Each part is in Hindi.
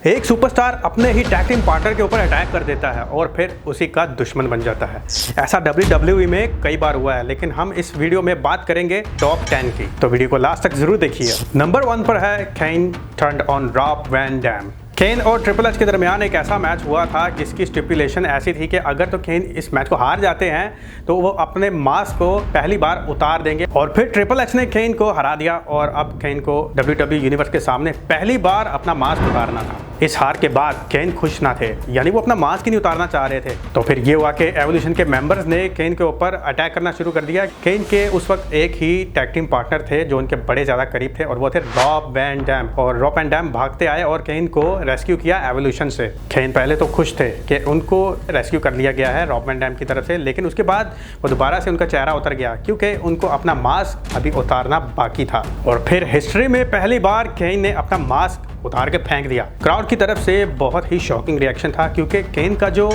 एक सुपरस्टार अपने ही टैग टीम पार्टनर के ऊपर अटैक कर देता है और फिर उसी का दुश्मन बन जाता है। ऐसा WWE में कई बार हुआ है, लेकिन हम इस वीडियो में बात करेंगे टॉप 10 की, तो वीडियो को लास्ट तक जरूर देखिए। नंबर 1 पर है Kane turned on Rob Van Dam. Kane और ट्रिपल एच के दरमियान एक ऐसा मैच हुआ था जिसकी स्टिपुलेशन ऐसी थी कि अगर तो केन इस मैच को हार जाते हैं तो वो अपने मास्क को पहली बार उतार देंगे, और फिर ट्रिपल एच ने केन को हरा दिया और अब केन को WWE यूनिवर्स के सामने पहली बार अपना मास्क उतारना था। इस हार के बाद केन खुश ना थे, यानी वो अपना मास्क ही नहीं उतारना चाह रहे थे। तो फिर ये हुआ कि एवोल्यूशन के मेंबर्स ने केन के ऊपर अटैक करना शुरू कर दिया। केन के उस वक्त एक ही टैग टीम पार्टनर थे जो उनके बड़े ज़्यादा करीब थे, और वो थे रॉब वैन डैम। और रॉब वैन डैम भागते आए और केन को रेस्क्यू किया एवोल्यूशन से। केन पहले तो खुश थे कि उनको रेस्क्यू कर लिया गया है रॉब वैन डैम की तरफ से, लेकिन उसके बाद वो दोबारा से उनका चेहरा उतर गया क्योंकि उनको अपना मास्क अभी उतारना बाकी था। और फिर हिस्ट्री में पहली बार केन ने अपना मास्क उतार के फेंक दिया। क्राउड की तरफ से बहुत ही शॉकिंग रिएक्शन था क्योंकि केन का जो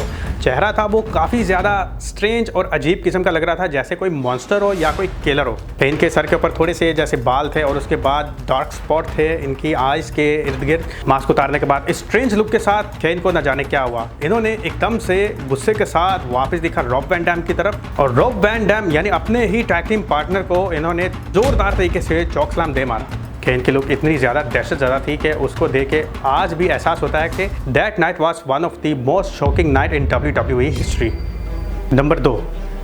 चेहरा था वो काफ़ी ज़्यादा स्ट्रेंज और अजीब किस्म का लग रहा था, जैसे कोई मॉन्स्टर हो या कोई किलर हो। केन के सर के ऊपर थोड़े से जैसे बाल थे और उसके बाद डार्क स्पॉट थे इनकी आइज़ के इर्द गिर्द। मास्क उतारने के बाद स्ट्रेंज लुक के साथ केन को न जाने क्या हुआ, इन्होंने एकदम से गुस्से के साथ वापस दिखा रॉब वैन डैम की तरफ, और रॉब वैन डैम यानी अपने ही टैग टीम पार्टनर को इन्होंने जोरदार तरीके से चौक स्लैम दे मारा। केन की लुक इतनी ज़्यादा दहशत ज़्यादा थी कि उसको देख के आज भी एहसास होता है कि that night was one of the most shocking night in WWE history. Number 2,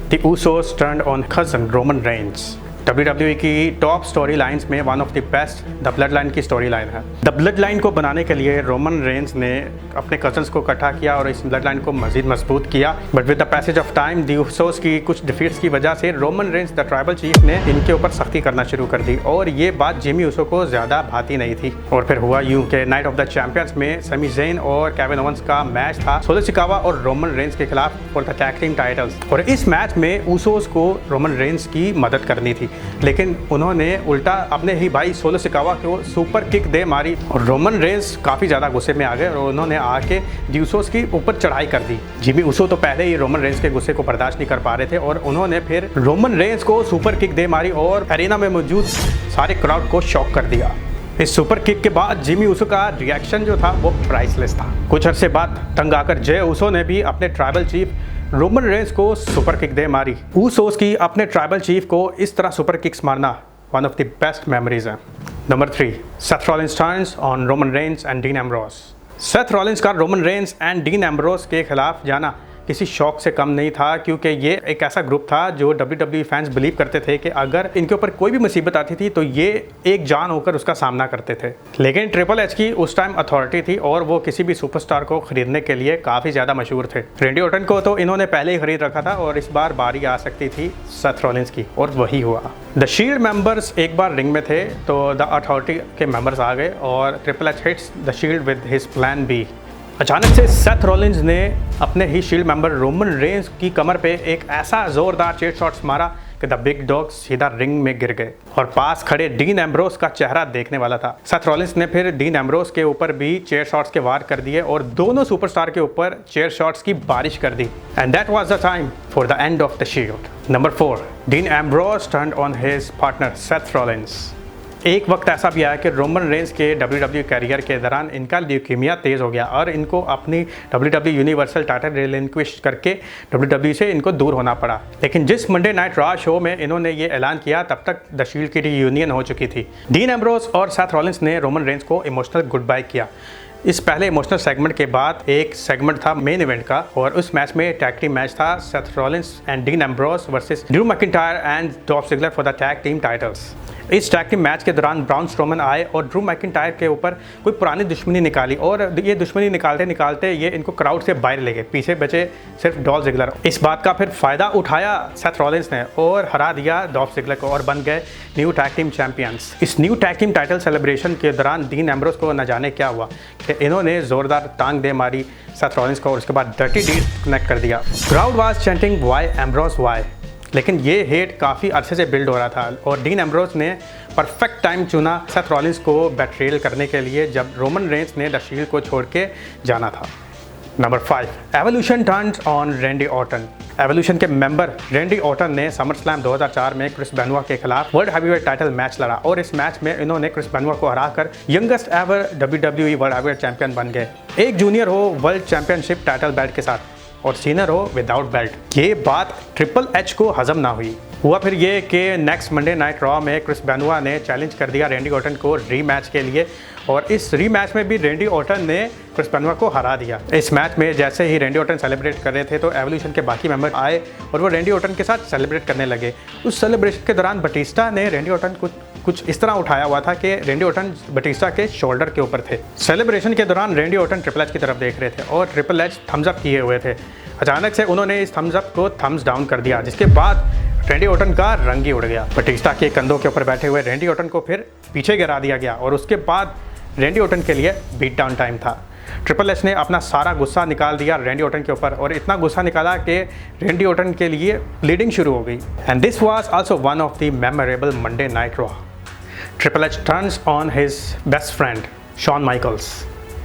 the Usos turned on cousin Roman Reigns. WWE की टॉप स्टोरी लाइन्स में one of the best the blood line की स्टोरी लाइन है। द ब्लड लाइन को बनाने के लिए रोमन रेंज ने अपने कजन्स को इकट्ठा किया और इस ब्लड लाइन को मजीद मजबूत किया, but with the passage of time the Usos की कुछ डिफीट्स की वजह से Roman Reigns the tribal chief ने इनके ऊपर सख्ती करना शुरू कर दी, और ये बात जिमी ऊसो को ज़्यादा भाती नहीं थी। और फिर हुआ यूं कि नाइट ऑफ द चैंपियंस में समी ज़ेन और केविन ओवेंस का मैच था सोलो सिकावा और रोमन रेंज के खिलाफ for the tag team titles, और इस मैच में ऊसोस को रोमन रेंज की मदद करनी थी, लेकिन उन्होंने उल्टा अपने ही भाई सोलो सिकावा को सुपर किक दे मारी, और रोमन रेंज काफ़ी ज़्यादा गुस्से में आ गए और उन्होंने आके ऊसोस की ऊपर चढ़ाई कर दी। जिमी ऊसो तो पहले ही रोमन रेंज के गुस्से को बर्दाश्त नहीं कर पा रहे थे, और उन्होंने फिर रोमन रेंज को सुपर किक दे मारी और एरिना में मौजूद सारे क्राउड को शॉक कर दिया। इस सुपर किक के बाद जिमी ऊसो का रिएक्शन जो था वो प्राइसलेस था। कुछ अरसे बाद तंग आकर जय ऊसो ने भी अपने ट्राइबल चीफ रोमन रेंज को सुपर किक दे मारी। ऊसोस की अपने ट्राइबल चीफ को इस तरह सुपर किक्स मारना one of the best memories है। Number 3, Seth Rollins turns on Roman Reigns and Dean Ambrose. Seth Rollins का Roman Reigns and Dean Ambrose के खिलाफ जाना किसी शौक से कम नहीं था, क्योंकि ये एक ऐसा ग्रुप था जो WWE फैंस बिलीव करते थे कि अगर इनके ऊपर कोई भी मुसीबत आती थी तो ये एक जान होकर उसका सामना करते थे। लेकिन ट्रिपल एच की उस टाइम अथॉरिटी थी और वो किसी भी सुपरस्टार को खरीदने के लिए काफ़ी ज़्यादा मशहूर थे। रेंडी ऑर्टन को तो इन्होंने पहले ही खरीद रखा था और इस बार बारी आ सकती थी सेथ रॉलिंस की, और वही हुआ। द शील्ड मेंबर्स एक बार रिंग में थे तो द अथॉरिटी के मेंबर्स आ गए और triple H hits the Shield with his plan B. अचानक से सेथ रॉलिंस ने अपने ही शील्ड मेंबर रोमन रेंज की कमर पे एक ऐसा जोरदार चेयर शॉट्स मारा कि द बिग डॉग सीधा रिंग में गिर गए, और पास खड़े डीन एम्ब्रोस का चेहरा देखने वाला था। सेथ रॉलिंस ने फिर डीन एम्ब्रोस के ऊपर भी चेयर शॉट्स के वार कर दिए और दोनों सुपरस्टार के ऊपर चेयर शॉट्स की बारिश कर दी, and that was the time for the end of the shield. Number 4, Dean Ambrose turned on his partner Seth Rollins. एक वक्त ऐसा भी आया कि रोमन रेंज के WWE कैरियर के दौरान इनका ल्यूकीमिया तेज़ हो गया और इनको अपनी WWE यूनिवर्सल टाइटल रिलिंक्विश करके WWE से इनको दूर होना पड़ा। लेकिन जिस मंडे नाइट रॉ शो में इन्होंने ये ऐलान किया तब तक द शील्ड की रियूनियन हो चुकी थी। डीन एम्ब्रोस और सेथ रॉलिंस ने रोमन रेंज को इमोशनल गुड बाय किया। इस पहले इमोशनल सेगमेंट के बाद एक सेगमेंट था मेन इवेंट का, और उस मैच में टैग टीम मैच था Seth Rollins and Dean Ambrose versus Drew McIntyre and Dolph Ziggler for the tag team titles. इस टैग टीम मैच के दौरान ब्राउन स्ट्रोमन आए और ड्रू मैकिंटायर के ऊपर कोई पुरानी दुश्मनी निकाली, और ये दुश्मनी निकालते निकालते ये इनको क्राउड से बाहर ले गए। पीछे बचे सिर्फ डॉल्फ जिगलर। इस बात का फिर फ़ायदा उठाया सेथ रॉलिंस ने और हरा दिया डॉल्फ जिगलर को और बन गए न्यू टैग टीम चैंपियंस। इस new tag team title celebration के दौरान डीन एम्ब्रोस को न जाने क्या हुआ कि इन्होंने ज़ोरदार टांग दे मारी सेथ रॉलिंस को और उसके बाद डर्टी डीड कनेक्ट कर दिया। Crowd was chanting why Ambrose why, लेकिन ये हेट काफ़ी अरसे से बिल्ड हो रहा था और डीन एम्ब्रोस ने परफेक्ट टाइम चुना सेथ रॉलिंस को बैट्रेल करने के लिए जब रोमन रेंज ने द शील्ड को छोड़ के जाना था। Number 5, evolution turns on Randy Orton. Evolution के मेंबर रैंडी ऑर्टन ने समर स्लैम 2004 में क्रिस बेनोआ के खिलाफ वर्ल्ड हैवीवेट टाइटल मैच लड़ा और इस मैच में इन्होंने क्रिस बेनोआ को हराकर youngest ever WWE world heavyweight champion बन गए। एक जूनियर हो वर्ल्ड चैंपियनशिप टाइटल बेल्ट के साथ और सीनियर हो विदाउट बेल्ट। ये बात ट्रिपल एच को हजम ना हुआ फिर ये कि नेक्स्ट मंडे नाइट रॉ में क्रिस बेनोआ ने चैलेंज कर दिया रैंडी ऑर्टन को रीमैच के लिए और इस रीमैच में भी रैंडी ऑर्टन ने क्रिस बेनोआ को हरा दिया। इस मैच में जैसे ही रैंडी ऑर्टन सेलिब्रेट कर रहे थे तो एवोल्यूशन के बाकी मेंबर आए और वो रैंडी ऑर्टन के साथ सेलिब्रेट करने लगे। उस सेलिब्रेशन के दौरान बटिस्टा ने रैंडी ऑर्टन को कुछ इस तरह उठाया हुआ था कि रैंडी ऑर्टन बटिस्टा के शोल्डर के ऊपर थे। सेलिब्रेशन के दौरान रैंडी ऑर्टन ट्रिपल एच की तरफ देख रहे थे और ट्रिपल एच थम्स अप किए हुए थे। अचानक से उन्होंने इस थम्स अप को थम्स डाउन कर दिया, जिसके बाद रैंडी ऑर्टन का रंग ही उड़ गया। बटिस्टा के कंधों के ऊपर बैठे हुए रैंडी ऑर्टन को फिर पीछे गिरा दिया गया और उसके बाद रैंडी ऑर्टन के लिए बीट डाउन टाइम था। ट्रिपल एच ने अपना सारा गुस्सा निकाल दिया रैंडी ऑर्टन के ऊपर और इतना गुस्सा निकाला कि रैंडी ऑर्टन के लिए ब्लीडिंग शुरू हो गई। And this was also one of the memorable Monday Night Raw. Triple H turns on his best friend Shawn Michaels.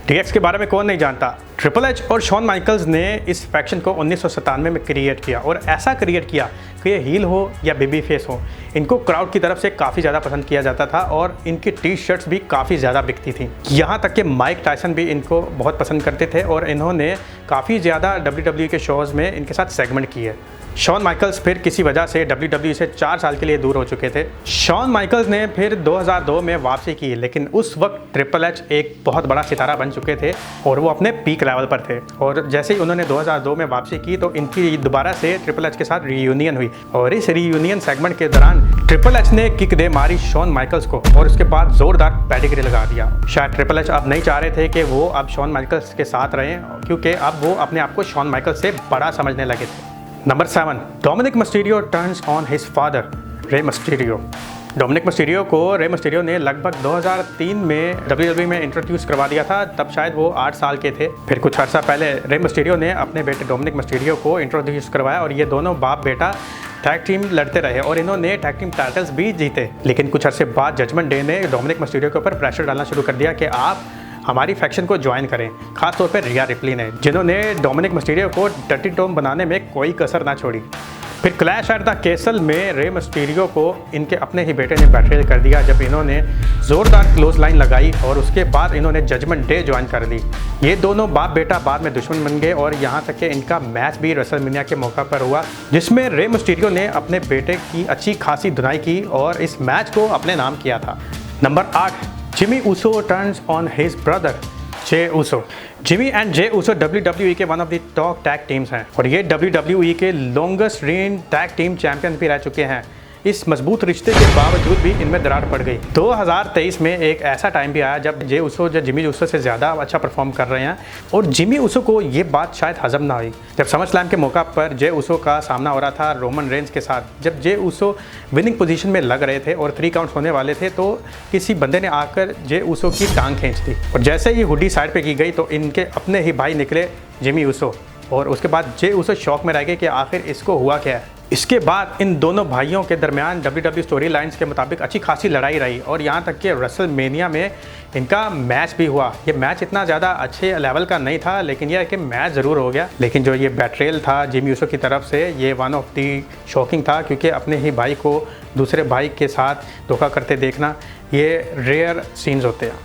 DX के बारे में कौन नहीं जानता। ट्रिपल एच और शॉन माइकल्स ने इस फैक्शन को 1997 में क्रिएट किया और ऐसा क्रिएट किया कि ये हील हो या बेबी फेस हो, इनको क्राउड की तरफ से काफ़ी ज़्यादा पसंद किया जाता था और इनकी टी शर्ट्स भी काफ़ी ज़्यादा बिकती थी। यहाँ तक कि माइक टायसन भी इनको बहुत पसंद करते थे और इन्होंने काफ़ी ज़्यादा WWE के शोज़ में इनके साथ सेगमेंट किए। शॉन माइकल्स फिर किसी वजह से WWE से 4 साल के लिए दूर हो चुके थे। शॉन माइकल्स ने फिर 2002 में वापसी की, लेकिन उस वक्त ट्रिपल एच एक बहुत बड़ा सितारा बन चुके थे और वो अपने पीक लेवल पर थे। और जैसे ही उन्होंने 2002 में वापसी की तो इनकी दोबारा से ट्रिपल एच के साथ रीयूनियन हुई और इस रीयूनियन सेगमेंट के दौरान ट्रिपल एच ने किक दे मारी शॉन माइकल्स को और उसके बाद जोरदार पेडिग्री लगा दिया। शायद ट्रिपल एच अब नहीं चाह रहे थे कि वो अब शॉन माइकल्स के साथ रहें, क्योंकि अब वो अपने आप को शॉन माइकल्स से बड़ा समझने लगे थे। Number 7, Dominik Mysterio turns on his father Rey Mysterio. Dominik Mysterio को रे मिस्टीरियो ने लगभग 2003 में WWE में इंट्रोड्यूस करवा दिया था, तब शायद वो 8 साल के थे। फिर कुछ अर्सा पहले रे मिस्टीरियो ने अपने बेटे डोमिनिक मिस्टीरियो को इंट्रोड्यूस करवाया और ये दोनों बाप बेटा टैग टीम लड़ते रहे और इन्होंने टैग टीम टाइटल्स भी जीते। लेकिन कुछ अर्से बाद जजमेंट डे ने डोमिनिक मिस्टीरियो के ऊपर प्रेशर डालना शुरू कर दिया कि आप हमारी फैक्शन को ज्वाइन करें, खासतौर पर रिया रिप्ली ने, जिन्होंने डोमिनिक मिस्टीरियो को डर्टी टॉम बनाने में कोई कसर ना छोड़ी। फिर क्लैश एट द कैसल में रे मिस्टीरियो को इनके अपने ही बेटे ने बैटरेल कर दिया जब इन्होंने ज़ोरदार क्लोज लाइन लगाई और उसके बाद इन्होंने जजमेंट डे ज्वाइन कर दी। ये दोनों बाप बेटा बाद में दुश्मन बन गए और यहाँ तक कि इनका मैच भी रेसलमेनिया के मौका पर हुआ, जिसमें रे मिस्टीरियो ने अपने बेटे की अच्छी खासी धुनाई की और इस मैच को अपने नाम किया था। Number 8, Jimmy Uso turns on his brother Jey Uso. Jimmy and Jey Uso WWE के one of the top tag teams हैं और ये WWE के longest rain tag team champion भी रह चुके हैं। इस मजबूत रिश्ते के बावजूद भी इनमें दरार पड़ गई। 2023 में एक ऐसा टाइम भी आया जब जे ऊसो जो जिमी ऊसो से ज़्यादा अच्छा परफॉर्म कर रहे हैं और जिमी ऊसो को ये बात शायद हजम ना हुई। जब समर स्लैम के मौका पर जे ऊसो का सामना हो रहा था रोमन रेंज के साथ, जब जे ऊसो विनिंग पोजीशन में लग रहे थे और 3 काउंट्स होने वाले थे तो किसी बंदे ने आकर जे ऊसो की टांग खींच दी और जैसे ही हुडी साइड पर की गई तो इनके अपने ही भाई निकले जिमी ऊसो और उसके बाद जे ऊसो शॉक में रह गए कि आखिर इसको हुआ क्या है। इसके बाद इन दोनों भाइयों के दरमियान WWE स्टोरी लाइन्स के मुताबिक अच्छी खासी लड़ाई रही और यहाँ तक कि रेसलमेनिया में इनका मैच भी हुआ। ये मैच इतना ज़्यादा अच्छे लेवल का नहीं था, लेकिन यह है कि मैच ज़रूर हो गया। लेकिन जो ये बैटरेल था जिमी ऊसो की तरफ से, ये वन ऑफ दी शॉकिंग था, क्योंकि अपने ही भाई को दूसरे भाई के साथ धोखा करते देखना ये रेयर सीन्स होते हैं।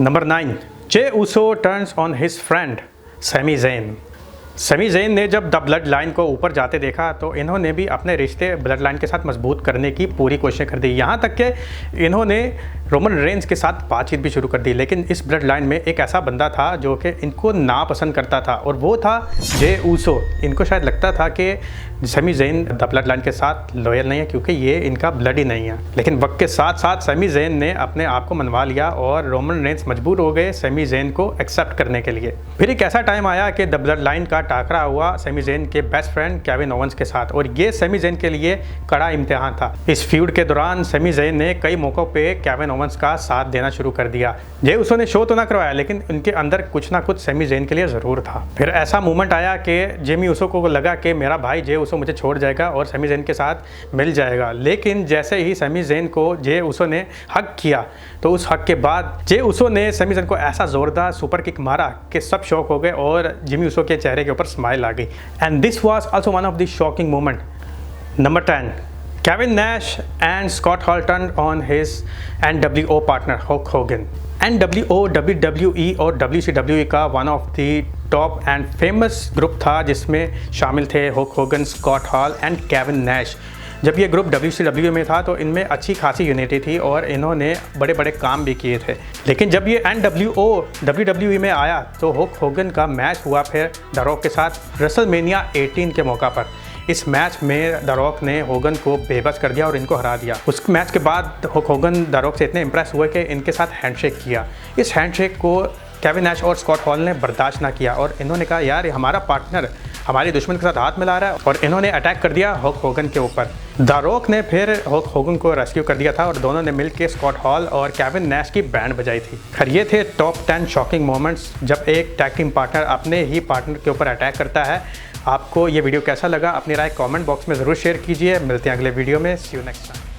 Number 9, Jey Uso turns on his friend Sami Zayn. Sami Zayn ने जब द ब्लड लाइन को ऊपर जाते देखा तो इन्होंने भी अपने रिश्ते ब्लड लाइन के साथ मजबूत करने की पूरी कोशिश कर दी। यहाँ तक कि इन्होंने रोमन रेंज के साथ बातचीत भी शुरू कर दी। लेकिन इस ब्लड लाइन में एक ऐसा बंदा था जो कि इनको नापसंद करता था और वो था जे ऊसो। इनको शायद लगता था कि Sami Zayn the Bloodline के साथ लॉयल नहीं है क्योंकि ये इनका ब्लड ही नहीं है। लेकिन वक्त के साथ साथ सैमी ज़ेन ने अपने आप को मनवा लिया और रोमन रेंज मजबूर हो गए सैमी ज़ेन को एक्सेप्ट करने के लिए। फिर एक ऐसा टाइम आया कि द ब्लड लाइन का टाकरा हुआ सैमी ज़ेन के बेस्ट फ्रेंड केविन ओवेंस के साथ, और ये सैमी ज़ेन के लिए कड़ा इम्तिहान था। इस फ्यूड के दौरान सैमी ज़ेन ने कई मौक़ों पे केविन ओवेंस का साथ देना शुरू कर दिया। जे उसो ने शो तो ना करवाया, लेकिन उनके अंदर कुछ ना कुछ सैमी ज़ेन के लिए ज़रूर था। फिर ऐसा मोमेंट आया कि जेमी उसो को लगा कि मेरा भाई जे उसो मुझे छोड़ जाएगा और सैमी ज़ेन के साथ मिल जाएगा, लेकिन जैसे ही सैमी ज़ेन को जे उसो ने हक किया तो उस हक के बाद जे उसो ने सैमी ज़ेन को ऐसा ज़ोरदार सुपर किक मारा कि सब शॉक हो गए और जिमी उसो के चेहरे के ऊपर स्माइल आ गई। And this was also one of the shocking moment. Number 10, Kevin Nash and Scott Hall turned on his NWO partner Hulk Hogan. NWO WWE और WCW का one of the top and famous group था, जिसमें शामिल थे Hulk Hogan, Scott Hall and Kevin Nash. जब ये ग्रुप WCW में था तो इनमें अच्छी खासी यूनिटी थी और इन्होंने बड़े बड़े काम भी किए थे। लेकिन जब ये NWO WWE में आया तो हल्क होगन का मैच हुआ फिर द रॉक के साथ रेसलमेनिया 18 के मौका पर। इस मैच में द रॉक ने होगन को बेबस कर दिया और इनको हरा दिया। उस मैच के बाद होगन द रॉक से इतने इंप्रेस हुए कि इनके साथ हैंडशेक किया। इस हैंडशेक को केविन नैश और स्कॉट हॉल ने बर्दाश्त ना किया और इन्होंने कहा यार ये हमारा पार्टनर हमारे दुश्मन के साथ हाथ मिला रहा है, और इन्होंने अटैक कर दिया हल्क होगन के ऊपर। द रॉक ने फिर हल्क होगन को रेस्क्यू कर दिया था और दोनों ने मिलकर स्कॉट हॉल और केविन नैश की बैंड बजाई थी। खैर ये थे टॉप 10 शॉकिंग मोमेंट्स जब एक टैग टीम पार्टनर अपने ही पार्टनर के ऊपर अटैक करता है। आपको ये वीडियो कैसा लगा? अपनी राय कमेंट बॉक्स में ज़रूर शेयर कीजिए। मिलते हैं अगले वीडियो में। सी यू नेक्स्ट टाइम।